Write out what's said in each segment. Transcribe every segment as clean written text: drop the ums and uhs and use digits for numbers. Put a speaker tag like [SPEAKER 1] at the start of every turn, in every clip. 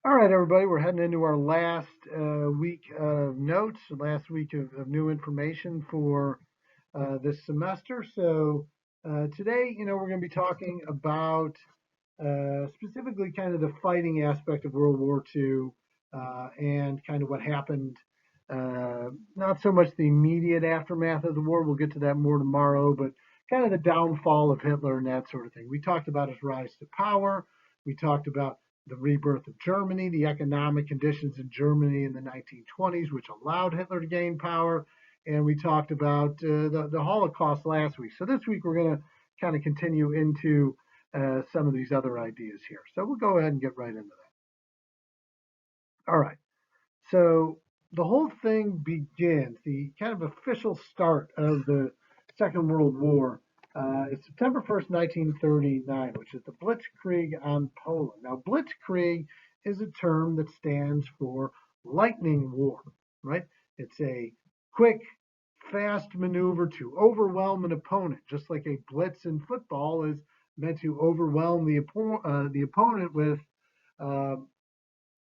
[SPEAKER 1] All right, everybody, we're heading into our last week of notes, last week of new information for this semester. So today, we're going to be talking about specifically kind of the fighting aspect of World War II and kind of what happened. Not so much the immediate aftermath of the war. We'll get to that more tomorrow, but kind of the downfall of Hitler and that sort of thing. We talked about his rise to power. We talked about the rebirth of Germany, the economic conditions in Germany in the 1920s, which allowed Hitler to gain power. And we talked about the Holocaust last week. So this week we're going to kind of continue into some of these other ideas here. So we'll go ahead and get right into that. All right. So the whole thing begins, the kind of official start of the Second World War is September 1st, 1939, which is the Blitzkrieg on Poland. Now, Blitzkrieg is a term that stands for lightning war, right? It's a quick, fast maneuver to overwhelm an opponent, just like a blitz in football is meant to overwhelm the opponent with uh,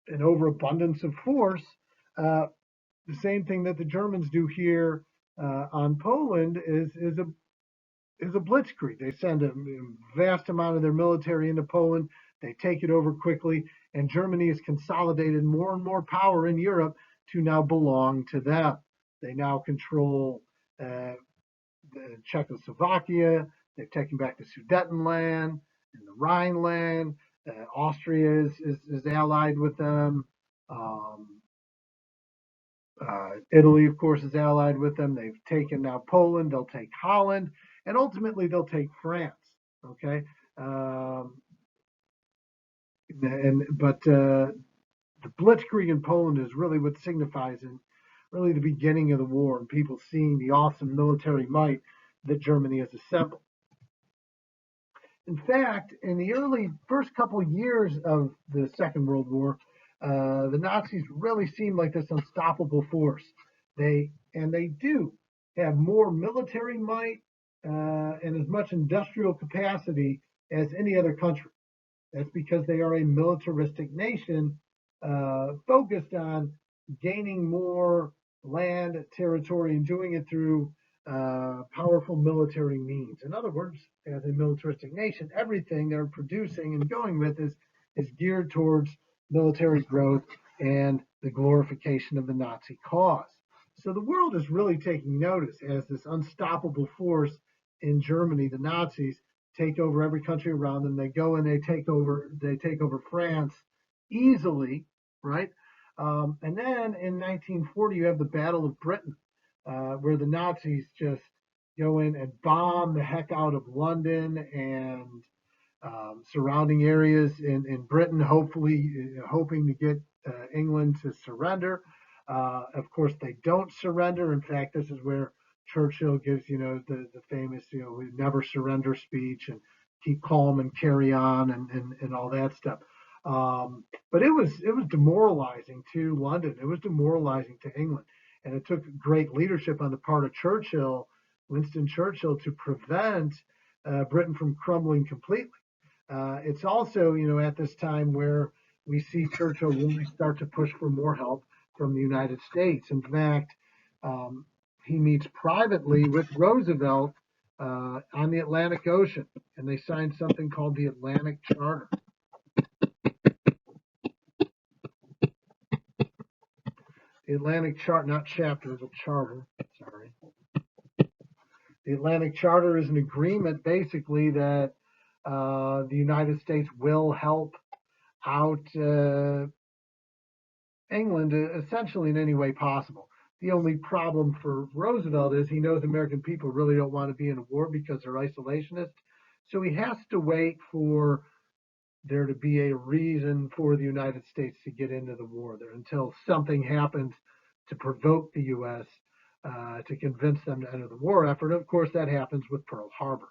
[SPEAKER 1] an overabundance of force. Uh, the same thing that the Germans do here on Poland is a blitzkrieg. They send a vast amount of their military into Poland. They take it over quickly, and Germany has consolidated more and more power in Europe to now belong to them. They now control Czechoslovakia. They've taken back the Sudetenland and the Rhineland. Austria is allied with them. Um, Italy, of course, is allied with them. They've taken now Poland. They'll take Holland, and ultimately they'll take France. Okay, um, but the Blitzkrieg in Poland is really what signifies in really the beginning of the war and people seeing the awesome military might that Germany has assembled. In fact, in the early first couple of years of the Second World War, the Nazis really seemed like this unstoppable force. They do have more military might and as much industrial capacity as any other country. That's because they are a militaristic nation focused on gaining more land, territory, and doing it through powerful military means. In other words, as a militaristic nation, everything they're producing and going with is geared towards military growth and the glorification of the Nazi cause. So the world is really taking notice as this unstoppable force in Germany, the Nazis, take over every country around them. They go and they take over France easily, right? And then in 1940, you have the Battle of Britain, where the Nazis just go in and bomb the heck out of London and surrounding areas in Britain, hopefully hoping to get England to surrender. Of course, they don't surrender. In fact, this is where Churchill gives, the famous, we never surrender speech and keep calm and carry on and all that stuff. But it was demoralizing to London. It was demoralizing to England, and it took great leadership on the part of Churchill, Winston Churchill, to prevent Britain from crumbling completely. It's also, at this time where we see Churchill really start to push for more help from the United States. In fact, um, he meets privately with Roosevelt on the Atlantic Ocean, and they signed something called the Atlantic Charter. The Atlantic Charter, not chapter, but charter. Sorry. The Atlantic Charter is an agreement basically that the United States will help out England essentially in any way possible. The only problem for Roosevelt is he knows American people really don't want to be in a war because they're isolationists. So he has to wait for there to be a reason for the United States to get into the war there until something happens to provoke the U.S. To convince them to enter the war effort. Of course, that happens with Pearl Harbor.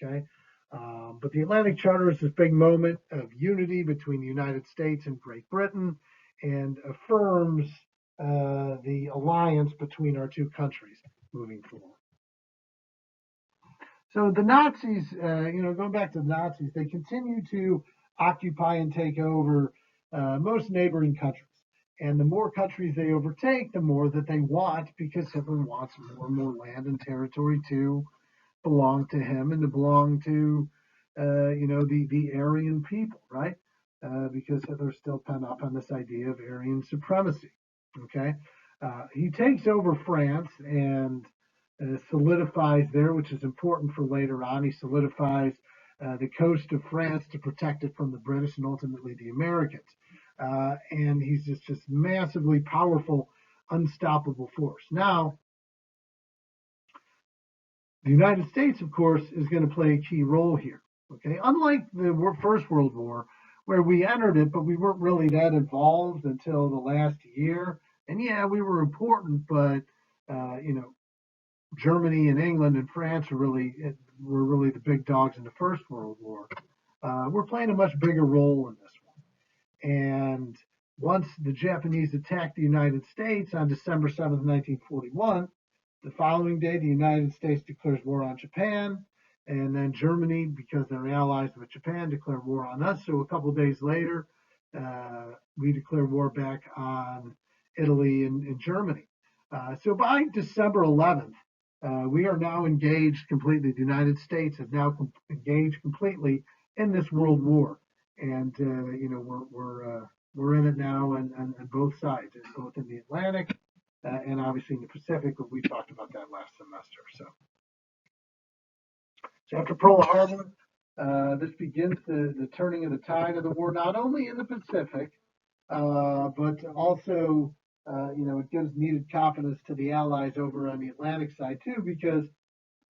[SPEAKER 1] Okay. But the Atlantic Charter is this big moment of unity between the United States and Great Britain and affirms the alliance between our two countries moving forward. So the Nazis, going back to the Nazis, they continue to occupy and take over most neighboring countries. And the more countries they overtake, the more that they want, because Hitler wants more and more land and territory to belong to him and to belong to, the Aryan people, right? Because Hitler's still pent up on this idea of Aryan supremacy. Okay, he takes over France and solidifies there, which is important for later on. He solidifies the coast of France to protect it from the British and ultimately the Americans. And he's just massively powerful, unstoppable force. Now, the United States, of course, is going to play a key role here. Okay, unlike the First World War, where we entered it, but we weren't really that involved until the last year. And yeah, we were important, but Germany and England and France were really the big dogs in the First World War. We're playing a much bigger role in this one. And once the Japanese attacked the United States on December 7th, 1941, the following day, the United States declares war on Japan, and then Germany, because they're allies with Japan, declare war on us. So a couple of days later, we declare war back on Italy and Germany. So by December 11th, we are now engaged completely. The United States is now engaged completely in this world war, and we're in it now on both sides, both in the Atlantic and obviously in the Pacific. But we talked about that last semester. So after Pearl Harbor, this begins the turning of the tide of the war, not only in the Pacific, but also it gives needed confidence to the Allies over on the Atlantic side too, because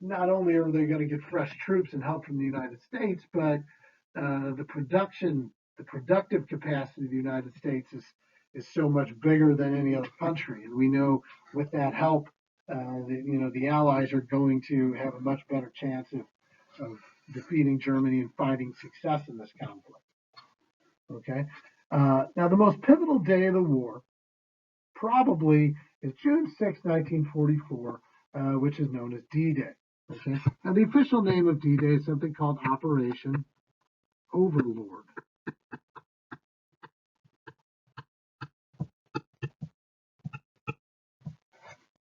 [SPEAKER 1] not only are they going to get fresh troops and help from the United States, but the productive capacity of the United States is so much bigger than any other country, and we know with that help, the Allies are going to have a much better chance of defeating Germany and finding success in this conflict. Okay, now the most pivotal day of the war probably is June 6, 1944, which is known as D-Day. Okay, now the official name of D-Day is something called Operation Overlord.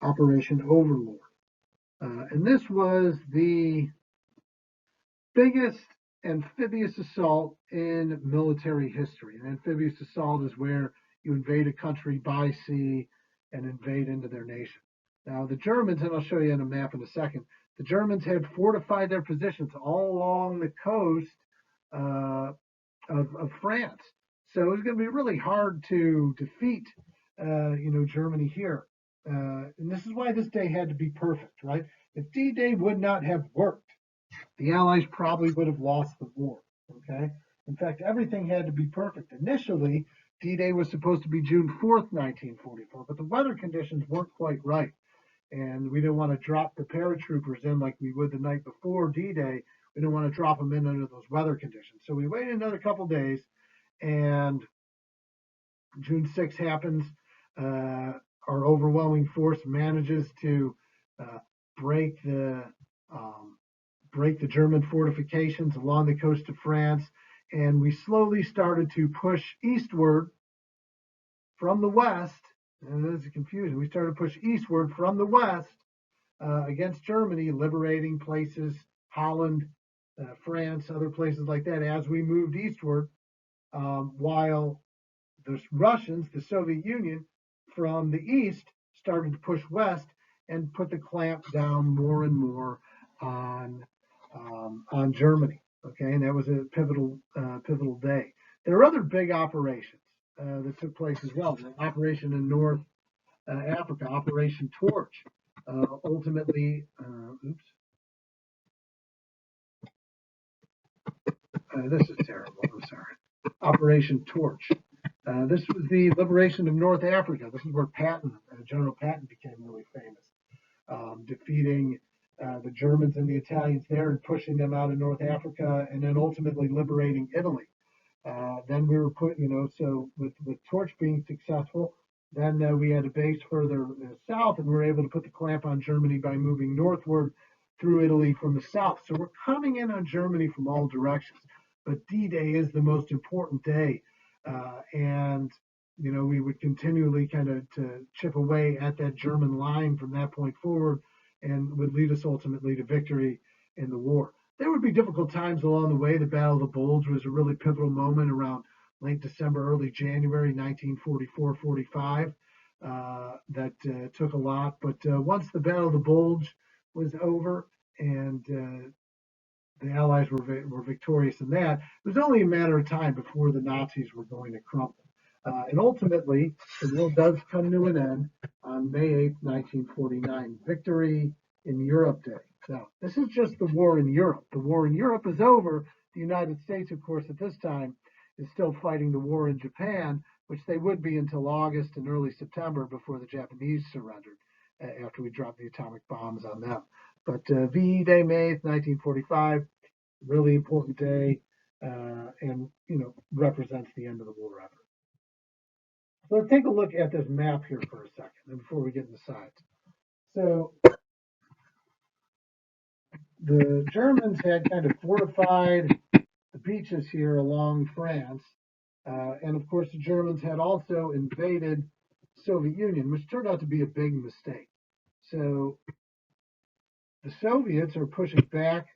[SPEAKER 1] Operation Overlord. And this was the biggest amphibious assault in military history. An amphibious assault is where you invade a country by sea and invade into their nation. Now, the Germans, and I'll show you on a map in a second, the Germans had fortified their positions all along the coast of France. So it was going to be really hard to defeat, Germany here. And this is why this day had to be perfect, right? If D-Day would not have worked, the Allies probably would have lost the war. Okay. In fact, everything had to be perfect. Initially, D-Day was supposed to be June 4th, 1944, but the weather conditions weren't quite right. And we didn't want to drop the paratroopers in like we would the night before D-Day. We didn't want to drop them in under those weather conditions. So we waited another couple days, and June 6th happens. Our overwhelming force manages to break the German fortifications along the coast of France, and we slowly started to push eastward from the west. And there's a confusion. We started to push eastward from the west against Germany, liberating places, Holland, France, other places like that, as we moved eastward, while the Russians, the Soviet Union, from the east started to push west and put the clamp down more and more on Germany. Okay, and that was a pivotal day. There are other big operations that took place as well. The operation in North Africa, Operation Torch, ultimately, this is terrible. I'm sorry. Operation Torch. This was the liberation of North Africa. This is where Patton, General Patton, became really famous, defeating the Germans and the Italians there and pushing them out of North Africa, and then ultimately liberating Italy. Then we were so with Torch being successful, then we had a base further south, and we were able to put the clamp on Germany by moving northward through Italy from the south. So we're coming in on Germany from all directions. But D-Day is the most important day And we would continually kind of to chip away at that German line from that point forward, and would lead us ultimately to victory in the war. There would be difficult times along the way. The Battle of the Bulge was a really pivotal moment around late December, early January 1944-45. That took a lot, but once the Battle of the Bulge was over and the Allies were victorious in that, it was only a matter of time before the Nazis were going to crumble. And ultimately, the war does come to an end on May 8th, 1949. Victory in Europe Day. Now, this is just the war in Europe. The war in Europe is over. The United States, of course, at this time is still fighting the war in Japan, which they would be until August and early September before the Japanese surrendered after we dropped the atomic bombs on them. But VE Day, May 8th, 1945, really important day, and represents the end of the war effort. So let's take a look at this map here for a second, and before we get into sides. So the Germans had kind of fortified the beaches here along France, and of course the Germans had also invaded Soviet Union, which turned out to be a big mistake. So the Soviets are pushing back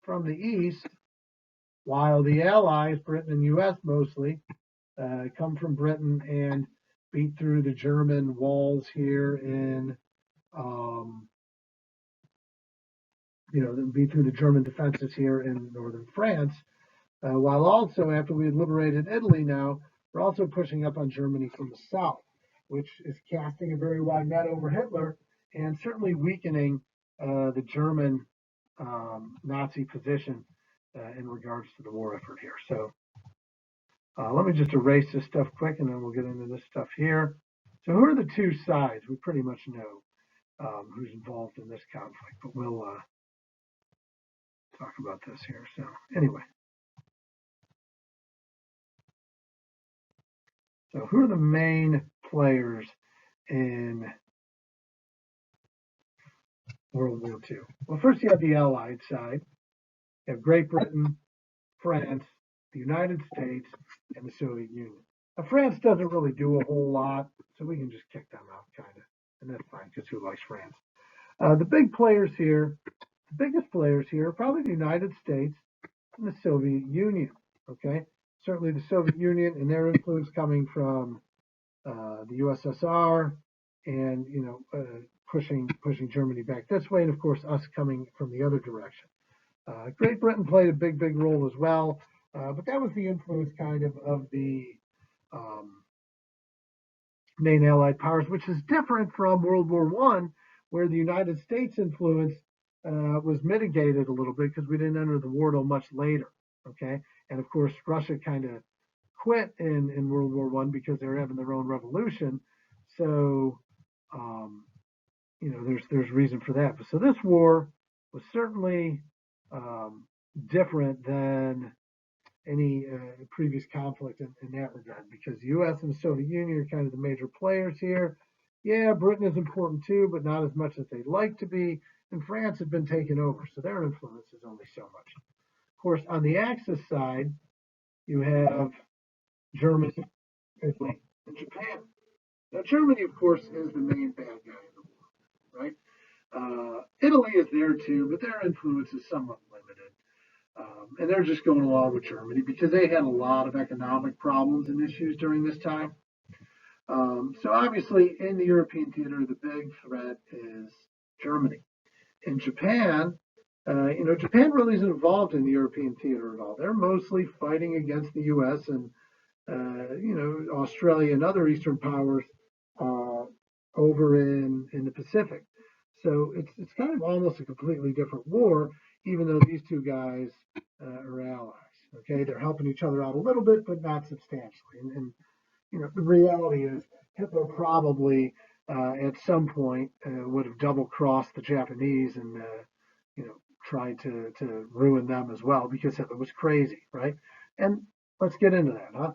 [SPEAKER 1] from the east, while the Allies, Britain and U.S. mostly, come from Britain and beat through the German walls here in, beat through the German defenses here in northern France, while also, after we had liberated Italy now, we're also pushing up on Germany from the south, which is casting a very wide net over Hitler and certainly weakening the German Nazi position in regards to the war effort here. So let me just erase this stuff quick, and then we'll get into this stuff here. So who are the two sides? We pretty much know who's involved in this conflict, but we'll talk about this here. So anyway, so who are the main players in World War II? Well, first you have the Allied side. You have Great Britain, France, the United States, and the Soviet Union. Now, France doesn't really do a whole lot, so we can just kick them out, kind of, and that's fine, because who likes France? The big players here, the biggest players here are probably the United States and the Soviet Union, okay? Certainly the Soviet Union and their influence coming from the USSR and, pushing Germany back this way, and of course us coming from the other direction. Great Britain played a big role as well, but that was the influence kind of the main Allied powers, which is different from World War I, where the United States influence was mitigated a little bit because we didn't enter the war till much later. Okay, and of course Russia kind of quit in World War I because they were having their own revolution. So there's reason for that. But so this war was certainly different than any previous conflict in that regard, because the U.S. and the Soviet Union are kind of the major players here. Yeah, Britain is important too, but not as much as they'd like to be. And France had been taken over, so their influence is only so much. Of course, on the Axis side, you have Germany, Italy, and Japan. Now, Germany, of course, is the main bad guy in the war, right? Italy is there too, but their influence is somewhat limited. And they're just going along with Germany because they had a lot of economic problems and issues during this time. So obviously, in the European theater, the big threat is Germany. In Japan, Japan really isn't involved in the European theater at all. They're mostly fighting against the U.S. and Australia and other Eastern powers over in the Pacific. So it's kind of almost a completely different war, even though these two guys are allies. Okay, they're helping each other out a little bit, but not substantially. And the reality is Hitler probably at some point would have double crossed the Japanese and tried to ruin them as well, because Hitler was crazy, right? And let's get into that, huh?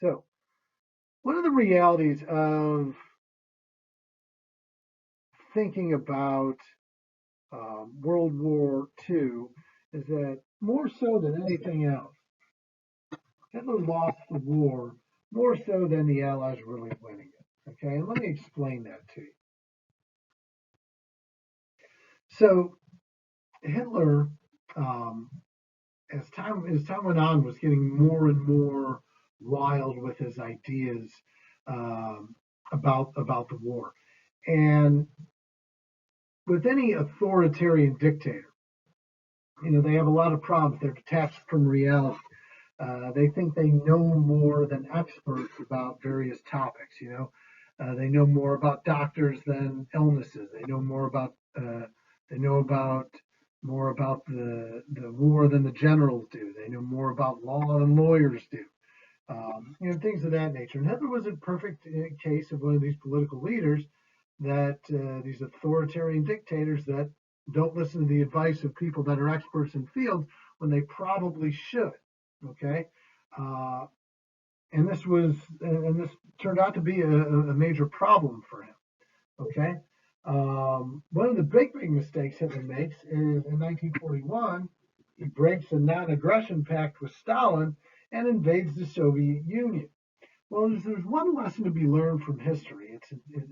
[SPEAKER 1] So, what are the realities of thinking about World War II is that more so than anything else, Hitler lost the war more so than the Allies really winning it. Okay, and let me explain that to you. So Hitler, um, as time went on, was getting more and more wild with his ideas um, about the war. And with any authoritarian dictator, they have a lot of problems. They're detached from reality. They think they know more than experts about various topics. They know more about doctors than illnesses. They know about more about the war than the generals do. They know more about law than lawyers do. Things of that nature. And Hitler was a perfect case of one of these political leaders that these authoritarian dictators that don't listen to the advice of people that are experts in fields when they probably should. Okay, uh, and this turned out to be a major problem for him. Okay, one of the big mistakes Hitler makes is in 1941 he breaks a non-aggression pact with Stalin and invades the Soviet Union. Well, there's one lesson to be learned from history.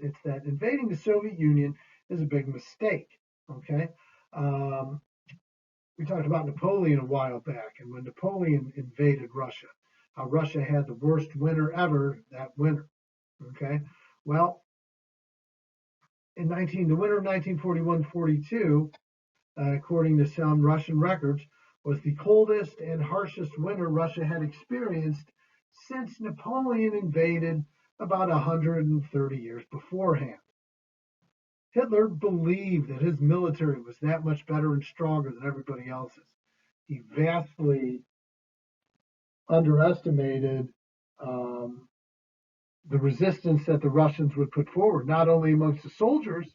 [SPEAKER 1] It's that invading the Soviet Union is a big mistake. Okay, um, we talked about Napoleon a while back, and when Napoleon invaded Russia, how Russia had the worst winter ever that winter. Okay, well, the winter of 1941-42, according to some Russian records, was the coldest and harshest winter Russia had experienced since Napoleon invaded about 130 years beforehand. Hitler believed that his military was that much better and stronger than everybody else's. He vastly underestimated um, the resistance that the Russians would put forward, not only amongst the soldiers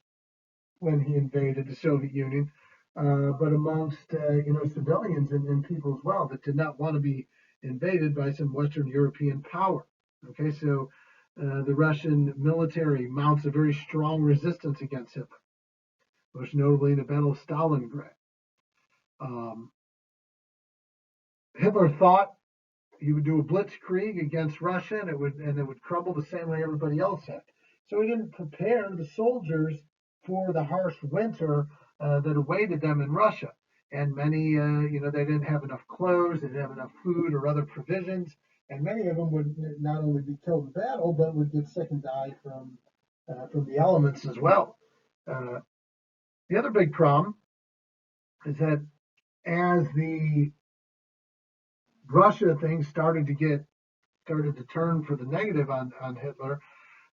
[SPEAKER 1] when he invaded the Soviet Union, but amongst civilians and people as well that did not want to be invaded by some Western European power. Okay, so the Russian military mounts a very strong resistance against Hitler, most notably in the Battle of Stalingrad. Um, Hitler thought he would do a blitzkrieg against Russia, and it would crumble the same way everybody else had. So he didn't prepare the soldiers for the harsh winter that awaited them in Russia. And many, they didn't have enough clothes, they didn't have enough food or other provisions, and many of them would not only be killed in battle, but would get sick and die from the elements as well. Uh, the other big problem is that as the Russia thing started to turn for the negative on Hitler,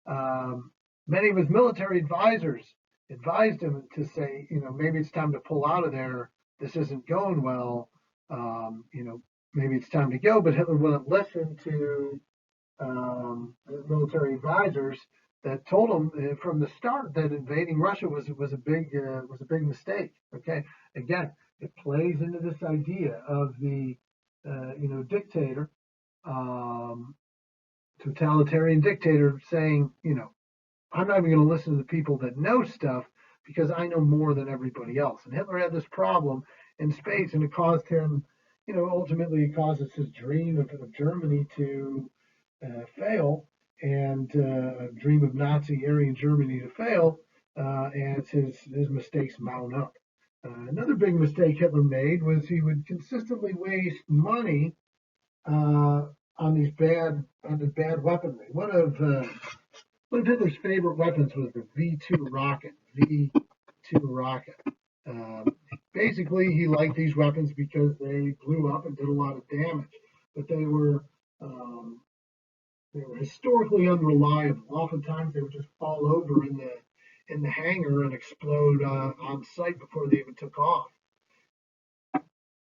[SPEAKER 1] um, many of his military advisors advised him to say, maybe it's time to pull out of there. This isn't going well. Maybe it's time to go. But Hitler wouldn't listen to military advisors that told him from the start that invading Russia was a big mistake. Okay, again, it plays into this idea of the dictator, um, totalitarian dictator saying, I'm not even going to listen to the people that know stuff because I know more than everybody else. And Hitler had this problem in space, and it caused him, ultimately it causes his dream of Germany to fail, and dream of Nazi Aryan Germany to fail as his mistakes mount up. Another big mistake Hitler made was he would consistently waste money uh, on the bad weaponry. One of Hitler's favorite weapons was the V2 rocket. V2 rocket. Um, Basically, he liked these weapons because they blew up and did a lot of damage, but um, they were historically unreliable. Oftentimes, they would just fall over in the hangar and explode on site before they even took off.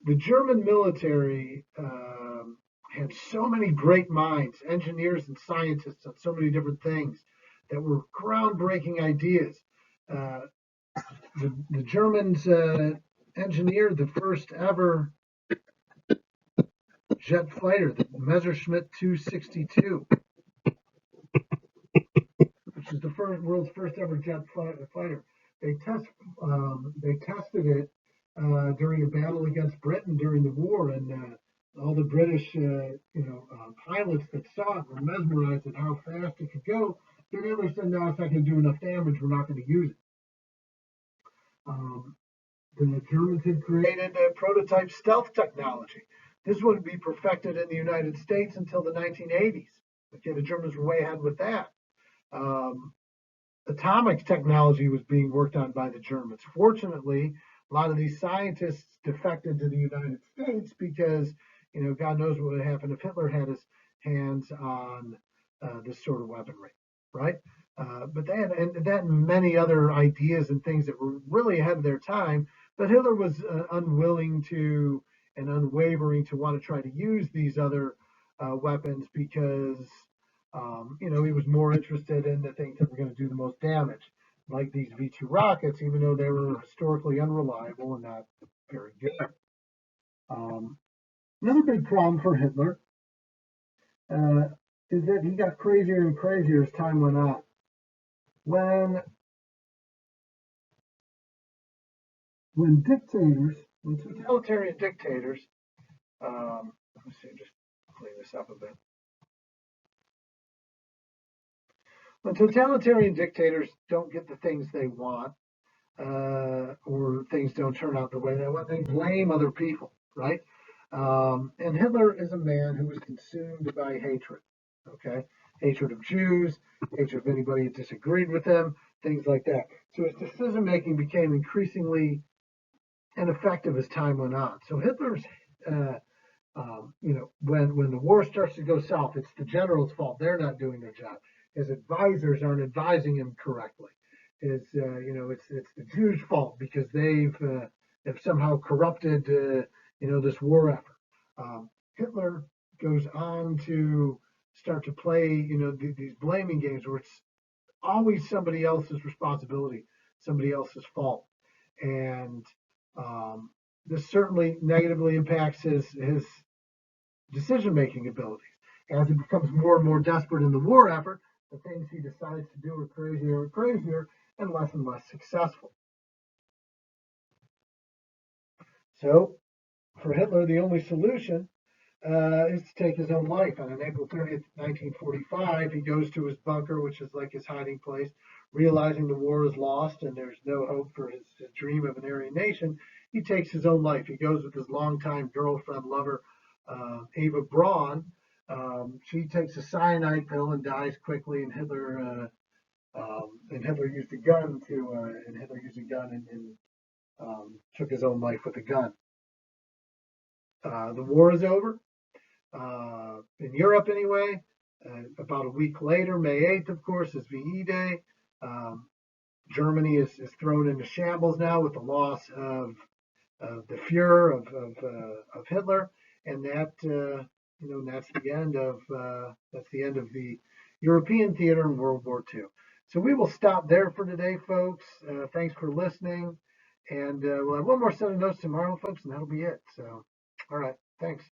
[SPEAKER 1] The German military had so many great minds, engineers and scientists on so many different things that were groundbreaking ideas. Uh, the Germans engineered the first ever jet fighter, the Messerschmitt 262, which is the world's first ever jet fighter. They tested it during a battle against Britain during the war, and All the British, pilots that saw it were mesmerized at how fast it could go. Then Hitler said, "No, it's not going to do enough damage. We're not going to use it." Um, the Germans had created a prototype stealth technology. This wouldn't be perfected in the United States until the 1980s. Okay, the Germans were way ahead with that. Um, Atomic technology was being worked on by the Germans. Fortunately, a lot of these scientists defected to the United States because, God knows what would happen if Hitler had his hands on this sort of weaponry, right? But they had and that and many other ideas and things that were really ahead of their time. But Hitler was unwilling to and unwavering to want to try to use these other weapons because he was more interested in the things that were going to do the most damage, like these V-2 rockets, even though they were historically unreliable and not very good. Um, Another big problem for Hitler uh, is that he got crazier and crazier as time went on. When when totalitarian dictators, let me see, just clean this up a bit. When totalitarian dictators don't get the things they want, or things don't turn out the way they want, they blame other people, right? And Hitler is a man who was consumed by hatred, okay? Hatred of Jews, hatred of anybody who disagreed with him, things like that. So his decision making became increasingly ineffective as time went on. So Hitler's, when the war starts to go south, it's the general's fault. They're not doing their job. His advisors aren't advising him correctly. It's the Jews' fault because have somehow corrupted, this war effort. Hitler goes on to start to play, these blaming games where it's always somebody else's responsibility, somebody else's fault, and um, this certainly negatively impacts his decision making abilities. As he becomes more and more desperate in the war effort, the things he decides to do are crazier and crazier and less successful. So, for Hitler, the only solution is to take his own life. And on April 30th, 1945, he goes to his bunker, which is like his hiding place, realizing the war is lost and there's no hope for his dream of an Aryan nation. He takes his own life. He goes with his longtime girlfriend, lover, Eva Braun. She takes a cyanide pill and dies quickly, and Hitler used a gun and took his own life with a gun. The war is over. In Europe anyway. About a week later, May 8th, of course, is VE Day. Um, Germany is thrown into shambles now with the loss of the Fuhrer of Hitler, and that's the end of the European theater in World War II. So we will stop there for today, folks. Thanks for listening, and we'll have one more set of notes tomorrow, folks, and that'll be it. So, all right, thanks.